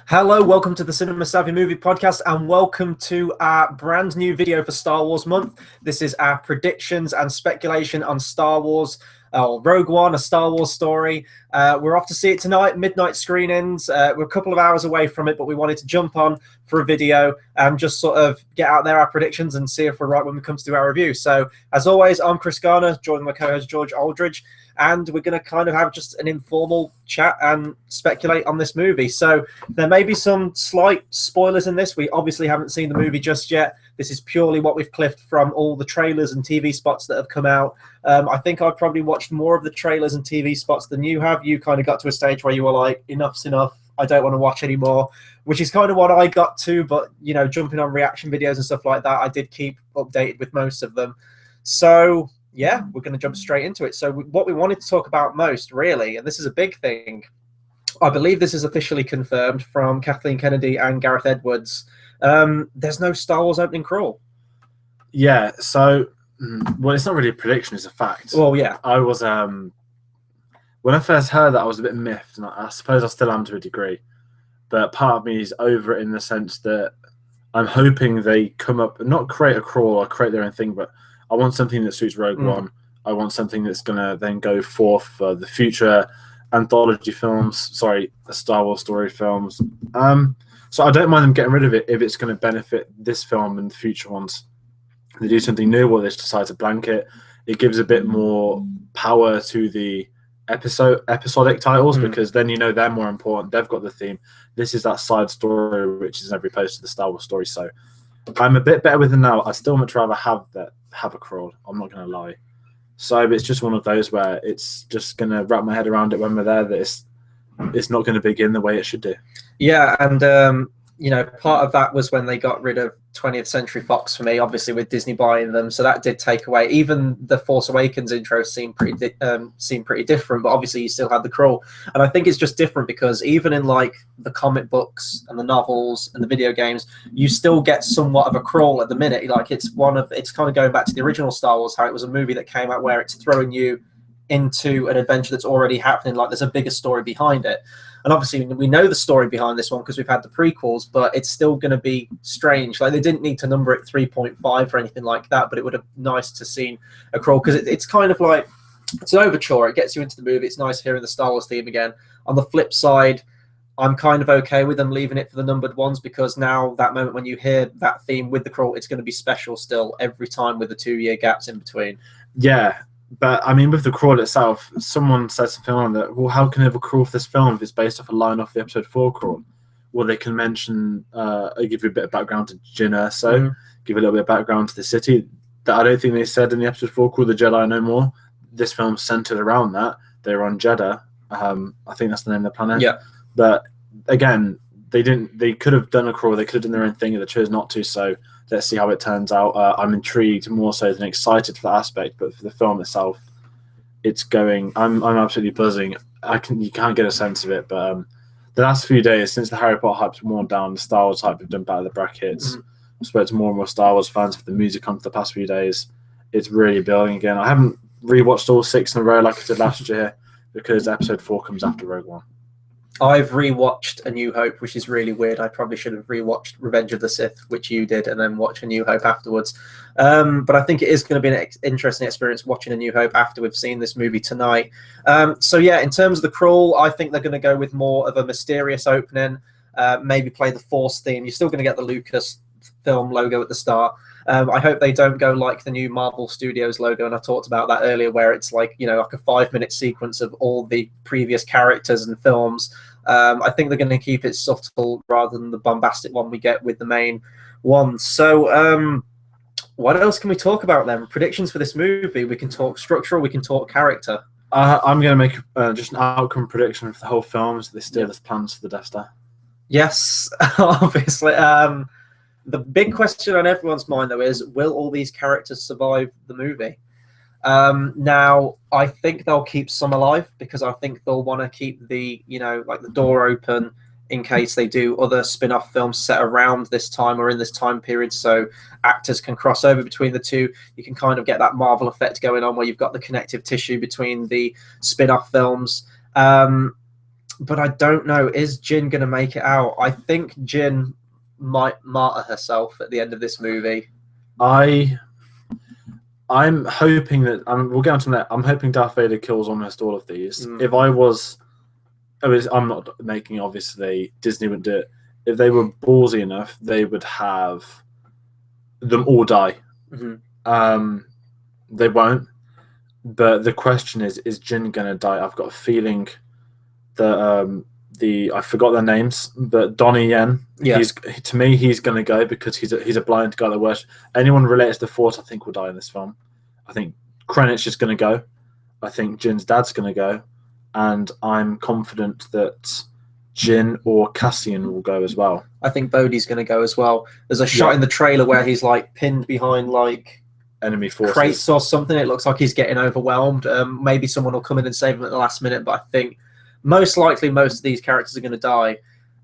Hello, welcome to the Cinema Savvy Movie Podcast, and welcome to our brand new video for Star Wars Month. This is our predictions and speculation on Star Wars, Rogue One, a Star Wars story. We're off to see it tonight, midnight screenings. We're a couple of hours away from it, but we wanted to jump on for a video and just sort of get out there our predictions and see if we're right when we come to do our review. So, as always, I'm Chris Garner, joined by my co-host George Aldridge, and we're going to kind of have just an informal chat and speculate on this movie. So there may be some slight spoilers in this. We obviously haven't seen the movie just yet. This is purely what we've clipped from all the trailers and TV spots that have come out. I think I've probably watched more of the trailers and TV spots than you have. You kind of got to a stage where you were like, enough's enough. I don't want to watch anymore, which is kind of what I got to. But, you know, jumping on reaction videos and stuff like that, I did keep updated with most of them. So yeah, we're going to jump straight into it. So what we wanted to talk about most, really, and this is a big thing, I believe this is officially confirmed from Kathleen Kennedy and Gareth Edwards. There's no Star Wars opening crawl. Yeah, so, well, it's not really a prediction, it's a fact. Well, yeah. I was, when I first heard that, I was a bit miffed, and I suppose I still am to a degree. But part of me is over it in the sense that I'm hoping they come up, not create a crawl or create their own thing, but I want something that suits Rogue One. I want something that's going to then go forth for the future anthology films, the Star Wars story films. So I don't mind them getting rid of it if it's going to benefit this film and the future ones. They do something new or they just decide to blank it. It gives a bit more power to the episodic titles because then you know they're more important. They've got the theme. This is that side story which is in every post of the Star Wars story. So I'm a bit better with them now. I still much rather have a crawl. I'm not going to lie. So it's just one of those where it's just going to wrap my head around it when we're there that it's not going to begin the way it should do. Yeah, and you know, part of that was when they got rid of 20th Century Fox for me, obviously with Disney buying them. So that did take away. Even the Force Awakens intro seemed pretty different, but obviously you still had the crawl. And I think it's just different because even in like the comic books and the novels and the video games, you still get somewhat of a crawl at the minute. Like it's kind of going back to the original Star Wars, how it was a movie that came out where it's throwing you into an adventure that's already happening. Like there's a bigger story behind it. And obviously, we know the story behind this one because we've had the prequels, but it's still going to be strange. Like, they didn't need to number it 3.5 or anything like that, but it would have been nice to see a crawl because it's kind of like, it's an overture. It gets you into the movie. It's nice hearing the Star Wars theme again. On the flip side, I'm kind of okay with them leaving it for the numbered ones because now that moment when you hear that theme with the crawl, it's going to be special still every time with the 2-year gaps in between. Yeah. But, I mean, with the crawl itself, someone said something on that, well, how can they have a crawl for this film if it's based off a line off the Episode 4 crawl? Well, they can mention, give you a bit of background to Jyn Erso, give a little bit of background to the city. That I don't think they said in the Episode 4 crawl, The Jedi No More. This film's centered around that. They're on Jeddah. I think that's the name of the planet. Yeah. But, again, they could have done a crawl. They could have done their own thing, and they chose not to, so let's see how it turns out. I'm intrigued more so than excited for that aspect, but for the film itself, it's going. I'm absolutely buzzing. You can't get a sense of it, but the last few days since the Harry Potter hype's worn down, the Star Wars hype have done better the brackets. I've spoken to more and more Star Wars fans for the music on for the past few days. It's really building again. I haven't rewatched all 6 in a row like I did last year because Episode 4 comes after Rogue One. I've rewatched A New Hope, which is really weird. I probably should have rewatched Revenge of the Sith, which you did, and then watch A New Hope afterwards. But I think it is going to be an interesting experience watching A New Hope after we've seen this movie tonight. So yeah, in terms of the crawl, I think they're going to go with more of a mysterious opening, maybe play the Force theme. You're still going to get the Lucas film logo at the start. I hope they don't go like the new Marvel Studios logo, and I talked about that earlier, where it's like, you know, like a 5-minute sequence of all the previous characters and films. I think they're going to keep it subtle rather than the bombastic one we get with the main one. So what else can we talk about then? Predictions for this movie. We can talk structural, we can talk character. I'm going to make just an outcome prediction for the whole film as they steal the plans for the Death Star. Yes, obviously. The big question on everyone's mind, though, is will all these characters survive the movie? Now, I think they'll keep some alive because I think they'll want to keep the, you know, like the door open in case they do other spin-off films set around this time or in this time period, so actors can cross over between the two. You can kind of get that Marvel effect going on where you've got the connective tissue between the spin-off films. but I don't know. Is Jyn going to make it out? I think Jyn might martyr herself at the end of this movie. I'm hoping that we'll get on to that. I'm hoping Darth Vader kills almost all of these. If I'm not making, obviously Disney would do it. If they were ballsy enough, they would have them all die. They won't. But the question is Jyn gonna die? I've got a feeling that I forgot their names, but Donnie Yen. Yeah. He's gonna go because he's a blind guy that worships. Anyone related to the Force, I think, will die in this film. I think Krennic's just gonna go. I think Jin's dad's gonna go, and I'm confident that Jyn or Cassian will go as well. I think Bodhi's gonna go as well. There's a shot in the trailer where he's like pinned behind like enemy forces, crates or something. It looks like he's getting overwhelmed. Maybe someone will come in and save him at the last minute, but I think most likely most of these characters are going to die.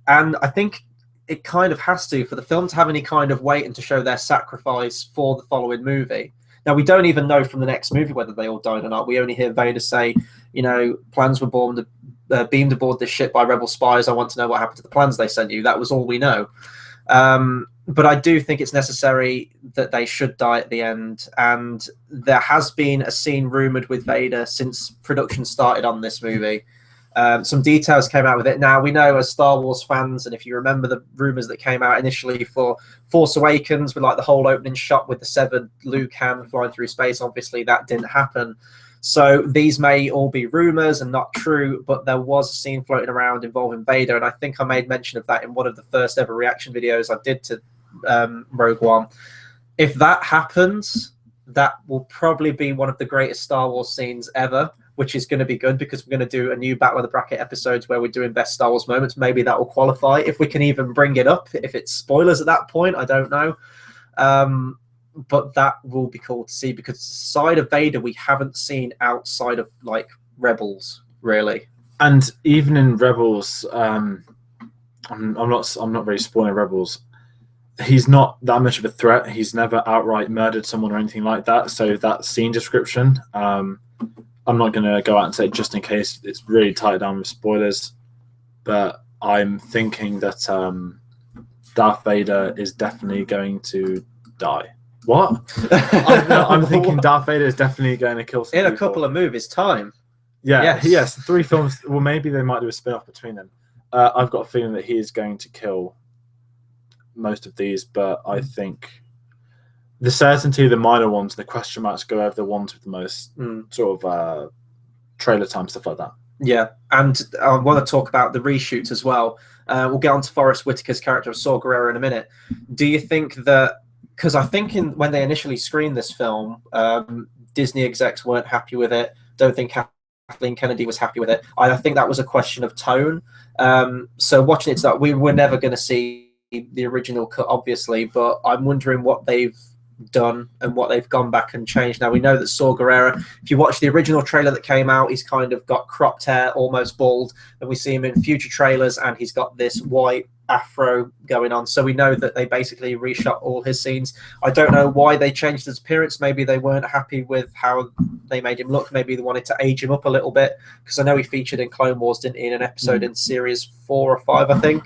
And I think it kind of has to, for the film to have any kind of weight and to show their sacrifice for the following movie. Now, we don't even know from the next movie whether they all died or not. We only hear Vader say, plans were beamed aboard this ship by rebel spies. I want to know what happened to the plans they sent you. That was all we know. But I do think it's necessary that they should die at the end. And there has been a scene rumoured with Vader since production started on this movie. Some details came out with it. Now, we know as Star Wars fans, and if you remember the rumours that came out initially for Force Awakens, with like the whole opening shot with the severed Luke hand flying through space, obviously that didn't happen. So these may all be rumours and not true, but there was a scene floating around involving Vader, and I think I made mention of that in one of the first ever reaction videos I did to Rogue One. If that happens, that will probably be one of the greatest Star Wars scenes ever, which is going to be good because we're going to do a new Battle of the Bracket episodes where we're doing best Star Wars moments. Maybe that will qualify if we can even bring it up. If it's spoilers at that point, I don't know. But that will be cool to see because the side of Vader we haven't seen outside of like Rebels, really. And even in Rebels, I'm not really spoiling Rebels. He's not that much of a threat. He's never outright murdered someone or anything like that. So that scene description, I'm not going to go out and say just in case it's really tied down with spoilers. But I'm thinking that Darth Vader is definitely going to die. What? I'm thinking Darth Vader is definitely going to kill some people. In a couple of movies' time. Yeah, yes. 3 films. Well, maybe they might do a spin-off between them. I've got a feeling that he is going to kill most of these, but I think the certainty, the minor ones, the question marks go over the ones with the most sort of trailer time, stuff like that. Yeah, and I want to talk about the reshoots as well. We'll get on to Forrest Whitaker's character of Saw Gerrera in a minute. Do you think that, because I think when they initially screened this film, Disney execs weren't happy with it. Don't think Kathleen Kennedy was happy with it. I think that was a question of tone. So watching it's that we're never going to see the original cut, obviously, but I'm wondering what they've done and what they've gone back and changed. Now, we know that Saw Gerrera, if you watch the original trailer that came out, he's kind of got cropped hair, almost bald, and we see him in future trailers and he's got this white afro going on. So we know that they basically reshot all his scenes. I don't know why they changed his appearance. Maybe they weren't happy with how they made him look. Maybe they wanted to age him up a little bit, because I know he featured in Clone Wars, didn't he, in an episode in series 4 or 5, I think.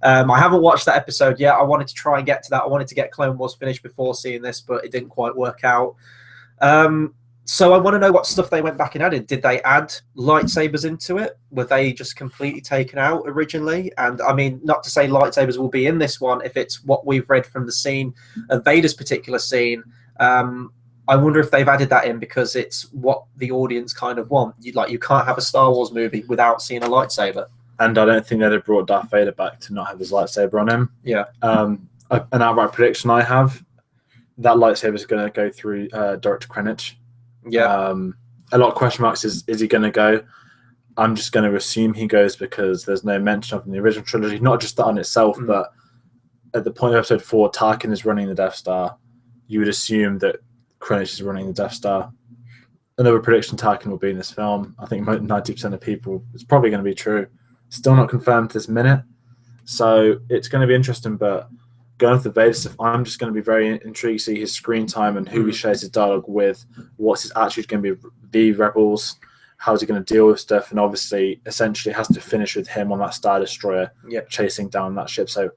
I haven't watched that episode yet. I wanted to try and get to that. I wanted to get Clone Wars finished before seeing this, but it didn't quite work out. So I want to know what stuff they went back and added. Did they add lightsabers into it? Were they just completely taken out originally? And I mean, not to say lightsabers will be in this one if it's what we've read from the scene of Vader's particular scene. I wonder if they've added that in because it's what the audience kind of want. You can't have a Star Wars movie without seeing a lightsaber. And I don't think they'd have brought Darth Vader back to not have his lightsaber on him. Yeah. An outright prediction I have, that lightsaber is going to go through Director Krennic. Yeah. A lot of question marks. Is he going to go? I'm just going to assume he goes because there's no mention of in the original trilogy. Not just that on itself, but at the point of episode 4, Tarkin is running the Death Star. You would assume that Krennic is running the Death Star. Another prediction: Tarkin will be in this film. I think 90% of people, it's probably going to be true. Still not confirmed this minute, so it's going to be interesting. But going with the Vader stuff, I'm just going to be very intrigued to see his screen time and who he shares his dialogue with. What's his attitude going to be? The Rebels, how's he going to deal with stuff, and obviously essentially has to finish with him on that Star Destroyer chasing down that ship. So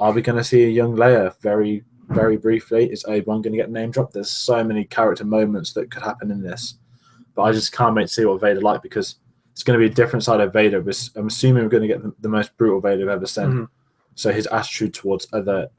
are we going to see a young Leia very, very briefly? Is Obi-Wan going to get name dropped? There's so many character moments that could happen in this, but I just can't wait to see what Vader like, because it's going to be a different side of Vader. I'm assuming we're going to get the most brutal Vader I've ever seen. So his attitude towards other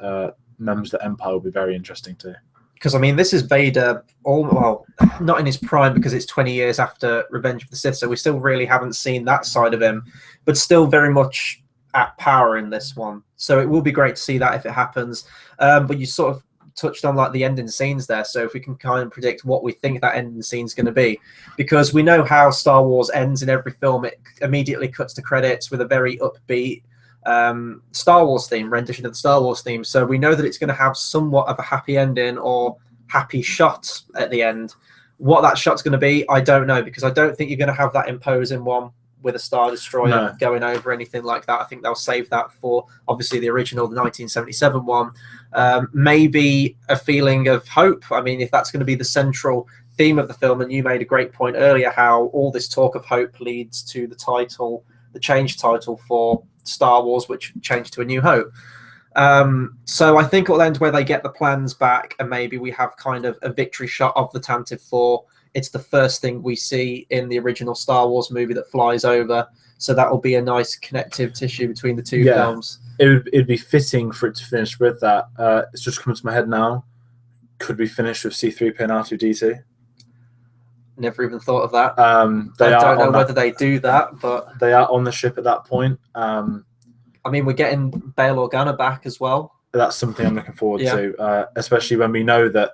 members of the Empire will be very interesting too. Because, I mean, this is Vader, well, not in his prime because it's 20 years after Revenge of the Sith, so we still really haven't seen that side of him, but still very much at power in this one. So it will be great to see that if it happens. But you sort of touched on like the ending scenes there, so if we can kind of predict what we think that ending scene is going to be, because we know how Star Wars ends in every film. It immediately cuts to credits with a very upbeat Star Wars theme, rendition of the Star Wars theme. So we know that it's going to have somewhat of a happy ending or happy shot at the end. What that shot's going to be, I don't know, because I don't think you're going to have that imposing one with a Star Destroyer going over anything like that. I think they'll save that for obviously the original, the 1977 one. Maybe a feeling of hope. I mean, if that's going to be the central theme of the film, and you made a great point earlier, how all this talk of hope leads to the title, the change title for Star Wars, which changed to A New Hope. So I think it'll end where they get the plans back, and maybe we have kind of a victory shot of the Tantive 4. It's the first thing we see in the original Star Wars movie that flies over, so that will be a nice connective tissue between the two films. It'd be fitting for it to finish with that. It's just coming to my head now. Could we finish with C-3PO and R2-D2? Never even thought of that. I don't know whether they do that, but they are on the ship at that point. I mean, we're getting Bail Organa back as well. That's something I'm looking forward to, especially when we know that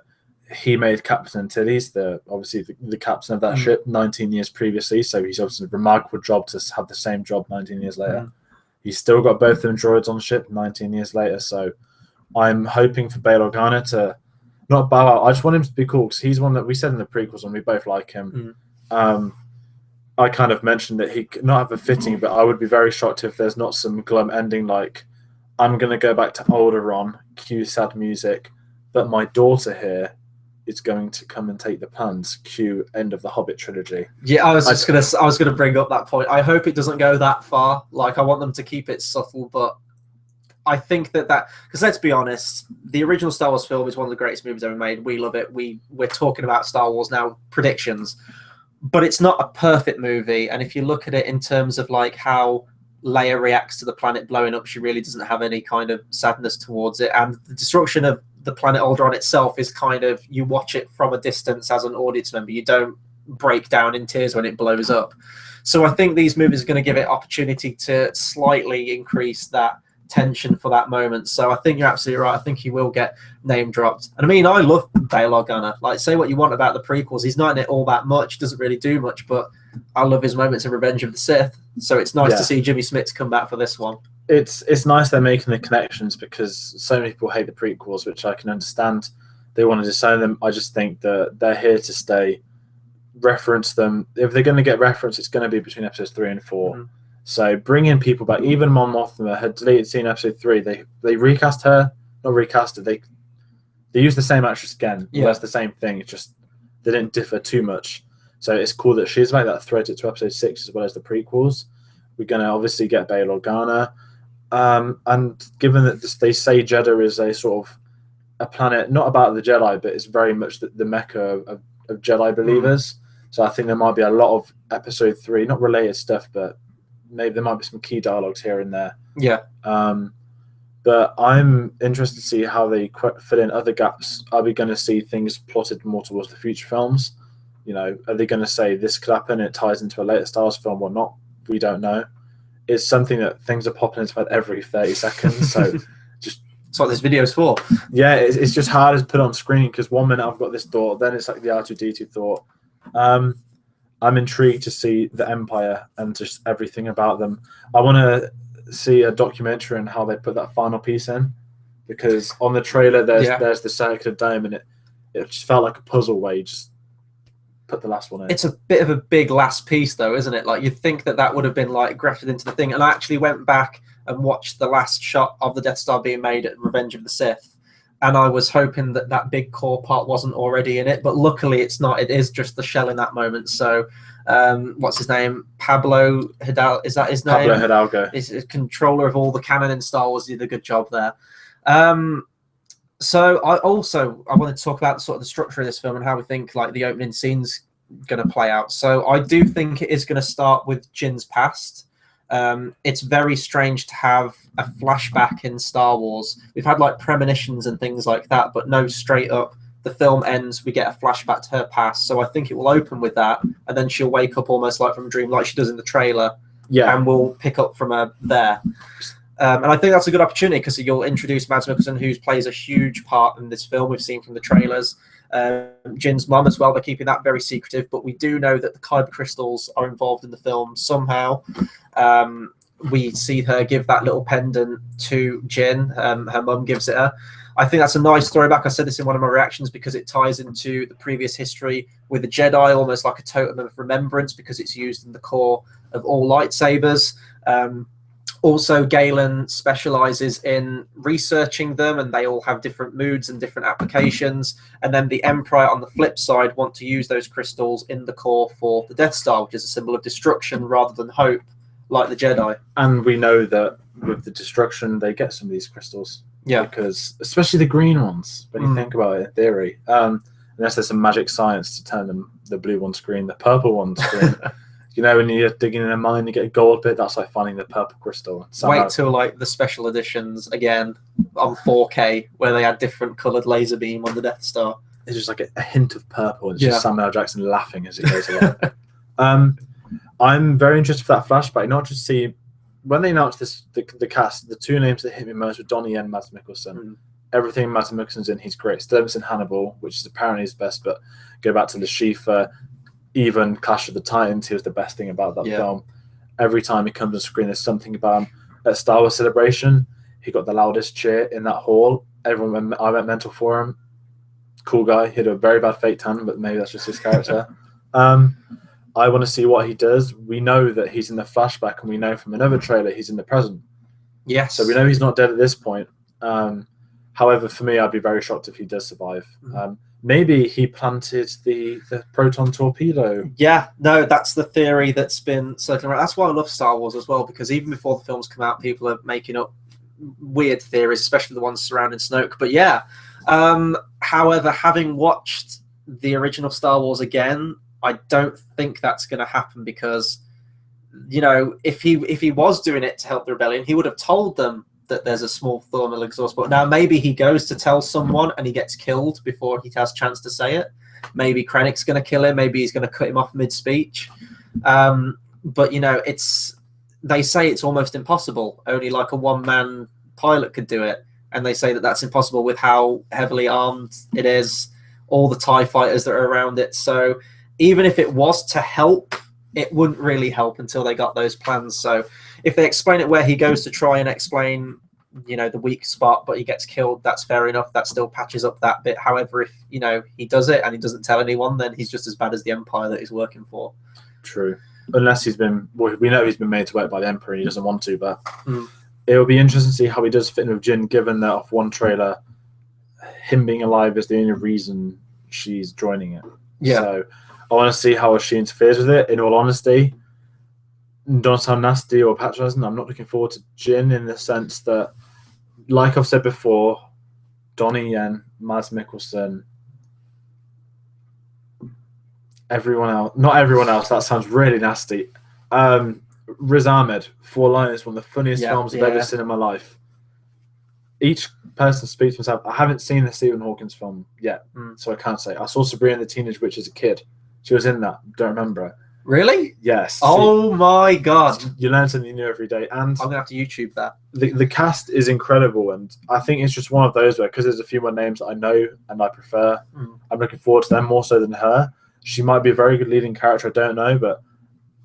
he made Captain Antilles, obviously the captain of that ship 19 years previously. So he's obviously a remarkable job to have the same job 19 years later. He's still got both of them droids on ship 19 years later. So I'm hoping for Bail Organa to not bow out. I just want him to be cool, because he's one that we said in the prequels and we both like him. I kind of mentioned that he could not have a fitting, but I would be very shocked if there's not some glum ending like, I'm going to go back to Alderaan, cue sad music, but my daughter here is going to come and take the puns, cue end of the Hobbit trilogy. Yeah, I was gonna bring up that point. I hope it doesn't go that far. Like, I want them to keep it subtle, but I think that because let's be honest, the original Star Wars film is one of the greatest movies ever made. We love it. We're talking about Star Wars now, predictions, but it's not a perfect movie. And if you look at it in terms of like how Leia reacts to the planet blowing up, she really doesn't have any kind of sadness towards it. And the destruction of the planet Alderaan itself is kind of, you watch it from a distance as an audience member. You don't break down in tears when it blows up. So I think these movies are going to give it opportunity to slightly increase that tension for that moment. So I think you're absolutely right. I think he will get name dropped. And I mean, I love Bail Organa. Like, say what you want about the prequels, he's not in it all that much, doesn't really do much, but I love his moments in Revenge of the Sith. So it's nice to see Jimmy Smits come back for this one. It's nice they're making the connections, because so many people hate the prequels, which I can understand. They want to disown them. I just think that they're here to stay. Reference them. If they're going to get reference, it's going to be between episodes 3 and 4. So bring in people back. Even Mon Mothma had deleted scene episode 3. They recast her, not recast it. They used the same actress again. Yeah, that's the same thing. It's just they didn't differ too much. So it's cool that she's made that thread to episode 6 as well as the prequels. We're going to obviously get Bail Organa. And given that they say Jeddah is a sort of a planet not about the Jedi, but it's very much the mecca of Jedi believers. So I think there might be a lot of episode 3, not related stuff, but maybe there might be some key dialogues here and there. Yeah. But I'm interested to see how they fill in other gaps. Are we going to see things plotted more towards the future films? You know, are they going to say this could happen and it ties into a later Star Wars film or not? We don't know. It's something that things are popping into about every 30 seconds. So just that's what this video's for. Yeah, it's just hard to put on screen, because 1 minute I've got this thought, then it's like the R2-D2 thought. I'm intrigued to see the Empire and just everything about them. I want to see a documentary on how they put that final piece in, because on the trailer there's the circular dome, and it just felt like a puzzle where you just put the last one in. It's a bit of a big last piece though, isn't it? Like, you'd think that would have been like grafted into the thing. And I actually went back and watched the last shot of the Death Star being made at Revenge of the Sith, and I was hoping that big core part wasn't already in it, but luckily it's not. It is just the shell in that moment. So What's his name? Pablo Hidalgo. Is that his name? Pablo Hidalgo. Is a controller of all the canon in Star Wars. Did a good job there. So I wanted to talk about sort of the structure of this film and how we think like the opening scene's going to play out. So I do think it is going to start with Jin's past. It's very strange to have a flashback in Star Wars. We've had like premonitions and things like that, but no straight up. The film ends, we get a flashback to her past. So I think it will open with that, and then she'll wake up almost like from a dream, like she does in the trailer. Yeah, and we'll pick up from her there. And I think that's a good opportunity because you'll introduce Mads Mikkelsen, who plays a huge part in this film. We've seen from the trailers. Jin's mum as well. They're keeping that very secretive, but we do know that the Kyber crystals are involved in the film somehow. We see her give that little pendant to Jin. Her mum gives it her. I think that's a nice throwback. I said this in one of my reactions because it ties into the previous history with the Jedi, almost like a totem of remembrance because it's used in the core of all lightsabers. Also, Galen specializes in researching them, and they all have different moods and different applications. And then the Empire, on the flip side, want to use those crystals in the core for the Death Star, which is a symbol of destruction rather than hope, like the Jedi. And we know that with the destruction, they get some of these crystals. Yeah. Because, especially the green ones, when you think about it in theory, unless there's some magic science to turn them, the blue ones green, the purple ones green. You know, when you're digging in a mine, you get a gold bit. That's like finding the purple crystal. Wait till like the special editions again on 4K, where they had different coloured laser beam on the Death Star. It's just like a hint of purple. And it's just Samuel L. Jackson laughing as it goes along. I'm very interested for that flashback. Not just see when they announced this, the cast, the two names that hit me most were Donnie Yen and Mads Mikkelsen. Everything Mads Mikkelsen's in, he's great. Still in Hannibal, which is apparently his best. But go back to Le Chiffre. Even Clash of the Titans, he was the best thing about that film. Every time he comes on screen, there's something about him. At Star Wars Celebration, he got the loudest cheer in that hall. Everyone, I went mental for him. Cool guy. He had a very bad fake tan, but maybe that's just his character. I want to see what he does. We know that he's in the flashback, and we know from another trailer he's in the present. Yes. So we know he's not dead at this point. However, for me, I'd be very shocked if he does survive. Maybe he planted the proton torpedo. Yeah, no, that's the theory that's been circling around. That's why I love Star Wars as well, because even before the films come out, people are making up weird theories, especially the ones surrounding Snoke. But yeah, however, having watched the original Star Wars again, I don't think that's going to happen because, you know, if he was doing it to help the rebellion, he would have told them that there's a small thermal exhaust. But now maybe he goes to tell someone and he gets killed before he has a chance to say it. Maybe Krennic's going to kill him. Maybe he's going to cut him off mid-speech. But, you know, they say it's almost impossible. Only like a one-man pilot could do it. And they say that that's impossible with how heavily armed it is, all the TIE fighters that are around it. So even if it was to help, it wouldn't really help until they got those plans. So if they explain it where he goes to try and explain, you know, the weak spot, but he gets killed, that's fair enough. That still patches up that bit. However, if, you know, he does it and he doesn't tell anyone, then he's just as bad as the Empire that he's working for. True. Unless we know he's been made to work by the Emperor and he doesn't want to, but it will be interesting to see how he does fit in with Jin, given that off one trailer, him being alive is the only reason she's joining it. Yeah. So I want to see how she interferes with it. In all honesty, don't sound nasty or patronizing. I'm not looking forward to Jin in the sense that, like I've said before, Donnie Yen, Mads Mikkelsen, everyone else. Not everyone else. That sounds really nasty. Riz Ahmed, Four Lions, one of the funniest films I've ever seen in my life. Each person speaks for himself. I haven't seen the Stephen Hawkins film yet, so I can't say. I saw Sabrina the Teenage Witch as a kid. She was in that. Don't remember it. Really? Yes. Oh my god! You learn something new every day, and I'm gonna have to YouTube that. The cast is incredible, and I think it's just one of those where, because there's a few more names that I know and I prefer, I'm looking forward to them more so than her. She might be a very good leading character. I don't know, but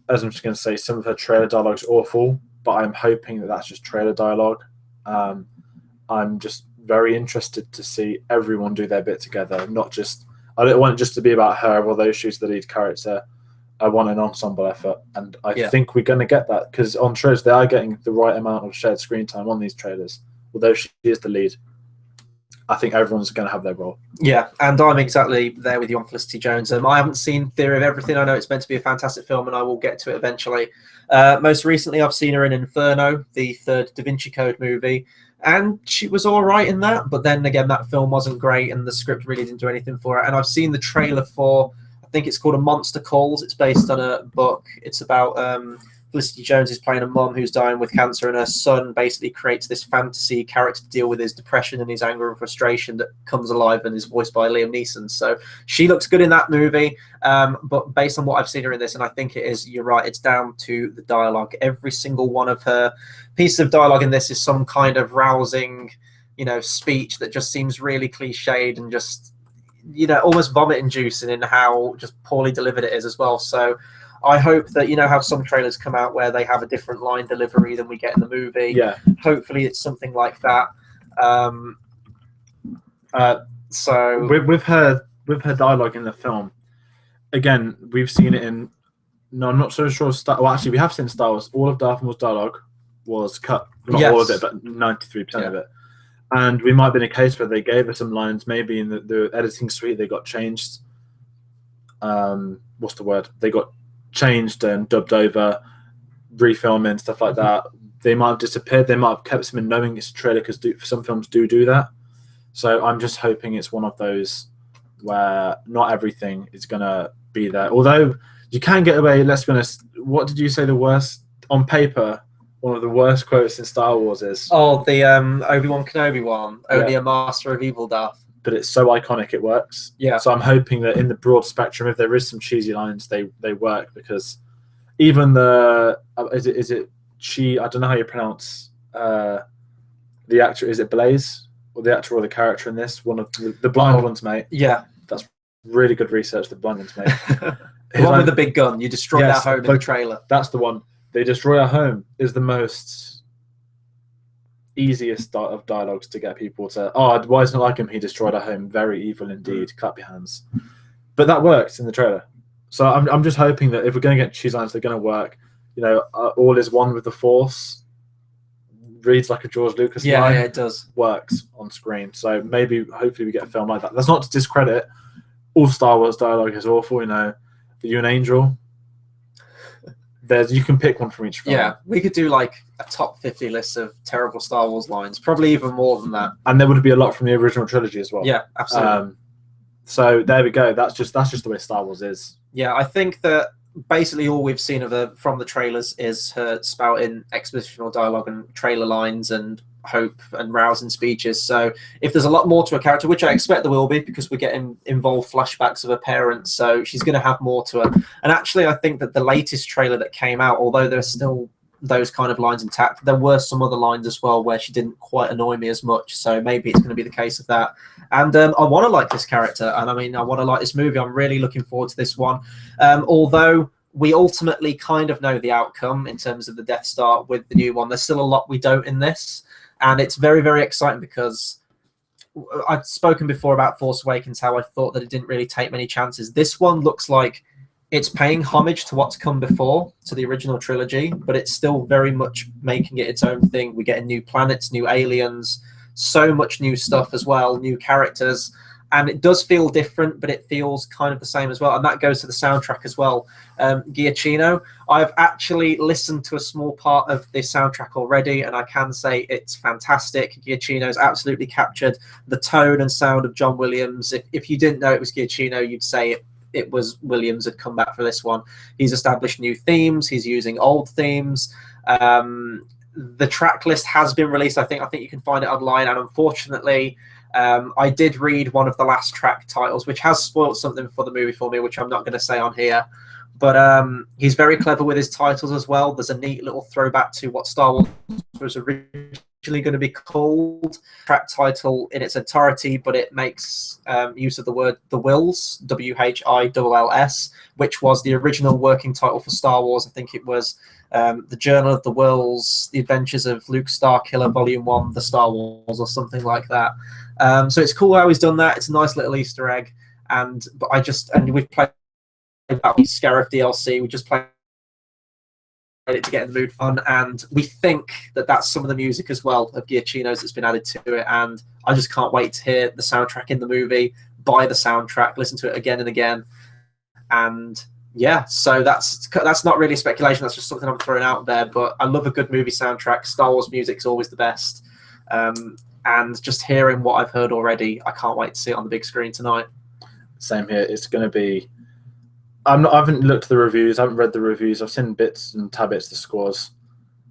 as I'm just going to say, some of her trailer dialogue's awful, but I'm hoping that that's just trailer dialogue. I'm just very interested to see everyone do their bit together, not just. I don't want it just to be about her, although she's the lead character. I want an ensemble effort, and I think we're going to get that, because on trailers they are getting the right amount of shared screen time on these trailers, although she is the lead. I think everyone's going to have their role. Yeah, and I'm exactly there with you on Felicity Jones. I haven't seen Theory of Everything. I know it's meant to be a fantastic film, and I will get to it eventually. Most recently, I've seen her in Inferno, the third Da Vinci Code movie, and she was all right in that. But then again, that film wasn't great, and the script really didn't do anything for her. And I've seen the trailer for, I think it's called A Monster Calls. It's based on a book. It's about Felicity Jones is playing a mum who's dying with cancer, and her son basically creates this fantasy character to deal with his depression and his anger and frustration that comes alive and is voiced by Liam Neeson. So she looks good in that movie, but based on what I've seen her in this, and I think it is, you're right, it's down to the dialogue. Every single one of her pieces of dialogue in this is some kind of rousing, speech that just seems really cliched and just, almost vomit-inducing in how just poorly delivered it is as well. So I hope that, how some trailers come out where they have a different line delivery than we get in the movie. Yeah. Hopefully it's something like that. So with her dialogue in the film, again, we've seen it in. No, I'm not so sure. Well, actually, we have seen Star Wars. All of Darth Maul's dialogue was cut. Not all of it, but 93% of it. And we might be in a case where they gave her some lines, maybe in the editing suite, they got changed. What's the word? They got changed and dubbed over, refilming, stuff like that. They might have disappeared. They might have kept some in knowing it's a trailer, because some films do that. So I'm just hoping it's one of those where not everything is going to be there. Although you can get away, let's be honest, what did you say the worst, on paper, one of the worst quotes in Star Wars is? Oh, the Obi-Wan Kenobi one. Only a master of evil doth. But it's so iconic it works. Yeah. So I'm hoping that in the broad spectrum, if there is some cheesy lines, they work, because even the is it she, I don't know how you pronounce the actor, is it Blaze, or the actor or the character in this, one of the blind ones, mate. Yeah. That's really good research, the blind ones, mate. The one with the big gun, you destroyed our home in the trailer. That's the one. They destroy our home is the most easiest of dialogues to get people to, why isn't it like him? He destroyed our home. Very evil indeed. Clap your hands. But that works in the trailer. So I'm just hoping that if we're going to get cheese lines, they're going to work. All is one with the Force reads like a George Lucas line. Yeah, it does. Works on screen. So hopefully we get a film like that. That's not to discredit all Star Wars dialogue is awful. Are you an angel? You can pick one from each film. Yeah, we could do like a top 50 list of terrible Star Wars lines, probably even more than that. And there would be a lot from the original trilogy as well. Yeah, absolutely. So there we go. That's just the way Star Wars is. Yeah, I think that basically all we've seen of her from the trailers is her spouting expositional dialogue and trailer lines and hope and rousing speeches. So if there's a lot more to her character, which I expect there will be, because we're getting involved flashbacks of her parents, so she's going to have more to her. And actually, I think that the latest trailer that came out, although there's still those kind of lines intact, there were some other lines as well where she didn't quite annoy me as much. So maybe it's going to be the case of that. And I want to like this character, and I want to like this movie. I'm really looking forward to this one. Although we ultimately kind of know the outcome in terms of the Death Star with the new one, there's still a lot we don't in this. And it's very, very exciting, because I've spoken before about Force Awakens, how I thought that it didn't really take many chances. This one looks like it's paying homage to what's come before, to the original trilogy, but it's still very much making it its own thing. We're getting new planets, new aliens, so much new stuff as well, new characters. And it does feel different, but it feels kind of the same as well. And that goes to the soundtrack as well. Giacchino, I've actually listened to a small part of the soundtrack already, and I can say it's fantastic. Giacchino's absolutely captured the tone and sound of John Williams. If you didn't know it was Giacchino, you'd say it was Williams had come back for this one. He's established new themes. He's using old themes. The track list has been released. I think you can find it online. And unfortunately, I did read one of the last track titles, which has spoiled something for the movie for me, which I'm not going to say on here. But he's very clever with his titles as well. There's a neat little throwback to what Star Wars was originally going to be called. Track title in its entirety, but it makes use of the word The Whills, WHILLS, which was the original working title for Star Wars. I think it was The Journal of the Whills, The Adventures of Luke Starkiller, Volume 1, The Star Wars, or something like that. So it's cool how he's done that. It's a nice little Easter egg. And we've played that Scarif DLC. We just played it to get in the mood fun, and we think that that's some of the music as well of Giacchino's that's been added to it, and I just can't wait to hear the soundtrack in the movie, buy the soundtrack, listen to it again and again, and yeah, so that's not really speculation, that's just something I'm throwing out there, but I love a good movie soundtrack. Star Wars music is always the best, and just hearing what I've heard already, I can't wait to see it on the big screen tonight. Same here. It's going to be... I haven't looked at the reviews. I haven't read the reviews. I've seen bits and tabbits, the scores.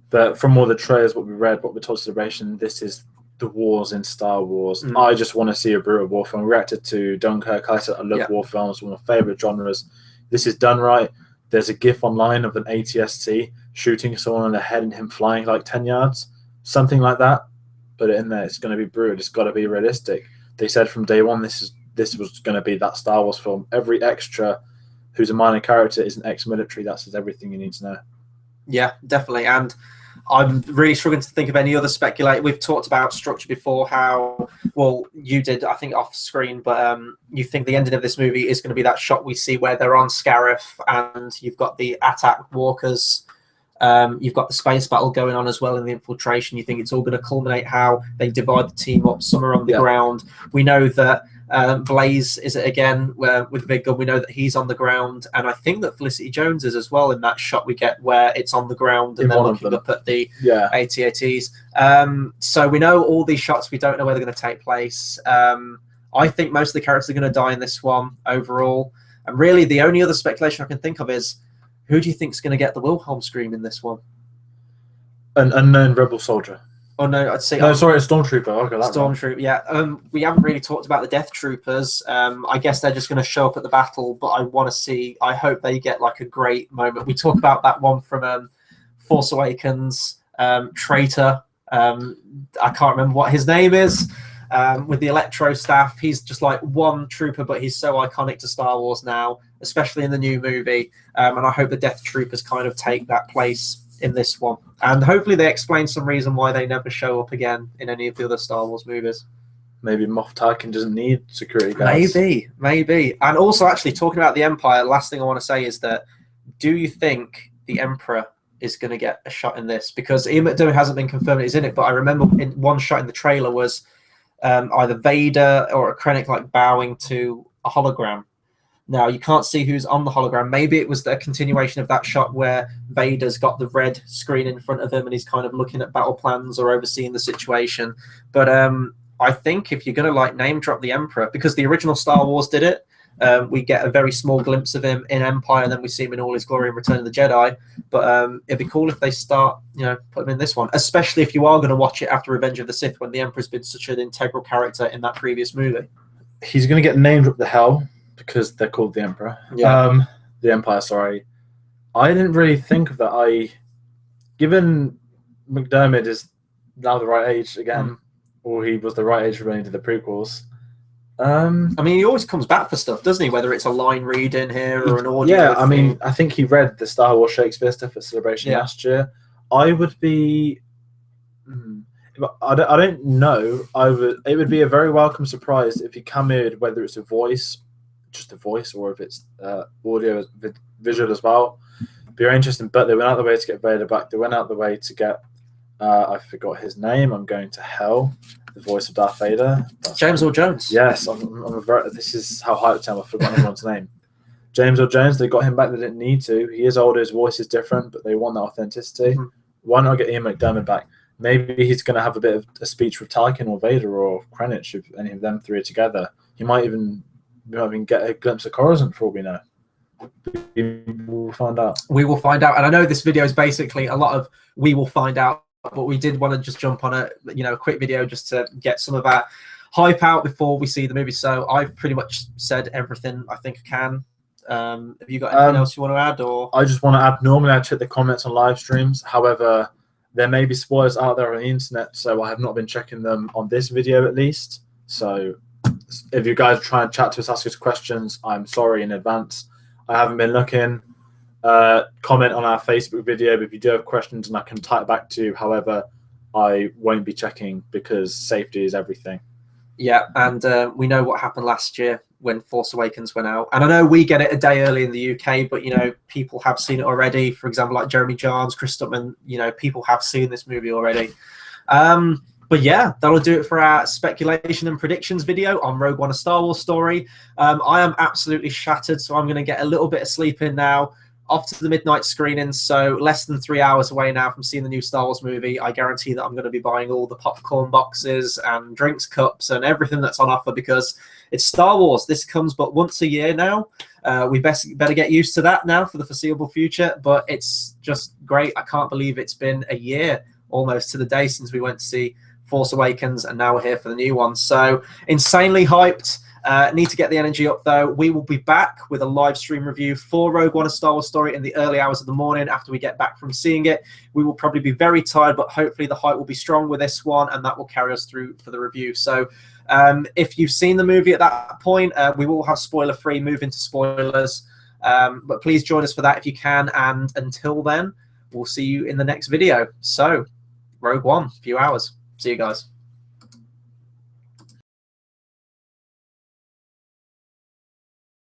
But from all the trailers, what we read, what we told Celebration, this is the wars in Star Wars. I just want to see a brutal war film. I reacted to Dunkirk. I said I love war films, one of my favourite genres. This is done right. There's a GIF online of an ATST shooting someone on the head and him flying like 10 yards. Something like that. Put it in there. It's going to be brutal. It's got to be realistic. They said from day one this was going to be that Star Wars film. Every extra who's a minor character is an ex-military. That says everything you need to know. Yeah, definitely. And I'm really struggling to think of any other speculate. We've talked about structure before, how, well, you did, I think, off screen, but you think the ending of this movie is going to be that shot we see where they're on Scarif and you've got the attack walkers. You've got the space battle going on as well in the infiltration. You think it's all going to culminate how they divide the team up. Some are on the ground. We know that Blaze is it again with the big gun. We know that he's on the ground, and I think that Felicity Jones is as well in that shot we get where it's on the ground and they're looking up at the AT-ATs. So we know all these shots. We don't know where they're going to take place. I think most of the characters are going to die in this one overall. And really, the only other speculation I can think of is, who do you think is going to get the Wilhelm scream in this one? An unknown rebel soldier. Oh no, I'd say no. Sorry, a stormtrooper. Okay, stormtrooper. Yeah. We haven't really talked about the Death Troopers. I guess they're just going to show up at the battle, but I want to see. I hope they get like a great moment. We talk about that one from Force Awakens, Traitor. I can't remember what his name is. With the Electro staff, he's just like one trooper, but he's so iconic to Star Wars now, especially in the new movie. And I hope the Death Troopers kind of take that place in this one, and hopefully they explain some reason why they never show up again in any of the other Star Wars movies. Maybe Moff Tarkin doesn't need security guards. Maybe. And also, actually, talking about the Empire, last thing I want to say is that, do you think the Emperor is going to get a shot in this? Because Ian McDiarmid hasn't been confirmed he's in it, but I remember in one shot in the trailer was either Vader or a Krennic like bowing to a hologram. Now, you can't see who's on the hologram. Maybe it was the continuation of that shot where Vader's got the red screen in front of him and he's kind of looking at battle plans or overseeing the situation. But I think if you're going to like name drop the Emperor, because the original Star Wars did it, we get a very small glimpse of him in Empire, and then we see him in all his glory in Return of the Jedi. But it'd be cool if they start, put him in this one, especially if you are going to watch it after Revenge of the Sith, when the Emperor's been such an integral character in that previous movie. He's going to get named up the hell, because they're called the Emperor. The Empire, sorry. I didn't really think of that. Given McDiarmid is now the right age again, or he was the right age when he did the prequels. I mean, he always comes back for stuff, doesn't he? Whether it's a line read in here or an audio. Yeah, I mean, I think he read the Star Wars Shakespeare stuff at Celebration last year. I would be... I don't know. It would be a very welcome surprise if he came in, whether it's a voice, just a voice, or if it's audio, visual as well. Be very interesting. But they went out of the way to get Vader back. They went out of the way to get I forgot his name. I'm going to hell. The voice of Darth Vader. James Earl Jones. Yes, this is how hyped I am. I've forgotten everyone's name. James Earl Jones. They got him back. They didn't need to. He is older. His voice is different, but they want that authenticity. Why not get Ian McDiarmid back? Maybe he's going to have a bit of a speech with Tarkin or Vader or Krennic, if any of them three are together. He might even get a glimpse of Coruscant, for all we know. We'll find out. We will find out. And I know this video is basically a lot of we will find out, but we did want to just jump on a quick video just to get some of our hype out before we see the movie. So I've pretty much said everything I think I can. Have you got anything else you want to add? Or I just want to add, normally I check the comments on live streams. However, there may be spoilers out there on the internet, so I have not been checking them on this video at least. So if you guys try and chat to us, ask us questions, I'm sorry in advance. I haven't been looking. Comment on our Facebook video if you do have questions and I can type back to you. However, I won't be checking because safety is everything. Yeah, and we know what happened last year when Force Awakens went out. And I know we get it a day early in the UK, but, you know, people have seen it already. For example, like Jeremy Johns, Chris Stuckman, you know, people have seen this movie already. But yeah, that'll do it for our speculation and predictions video on Rogue One: A Star Wars Story. I am absolutely shattered, so I'm going to get a little bit of sleep in now. Off to the midnight screening, so less than 3 hours away now from seeing the new Star Wars movie. I guarantee that I'm going to be buying all the popcorn boxes and drinks cups and everything that's on offer, because it's Star Wars. This comes but once a year now. We better get used to that now for the foreseeable future, but it's just great. I can't believe it's been a year almost to the day since we went to see Force Awakens, and now we're here for the new one. So insanely hyped. Need to get the energy up though. We will be back with a live stream review for Rogue One: A Star Wars Story in the early hours of the morning after we get back from seeing it. We will probably be very tired, but hopefully the hype will be strong with this one, and that will carry us through for the review. So if you've seen the movie at that point, we will have spoiler-free, move into spoilers. But please join us for that if you can. And until then, we'll see you in the next video. So Rogue One, a few hours. See you guys.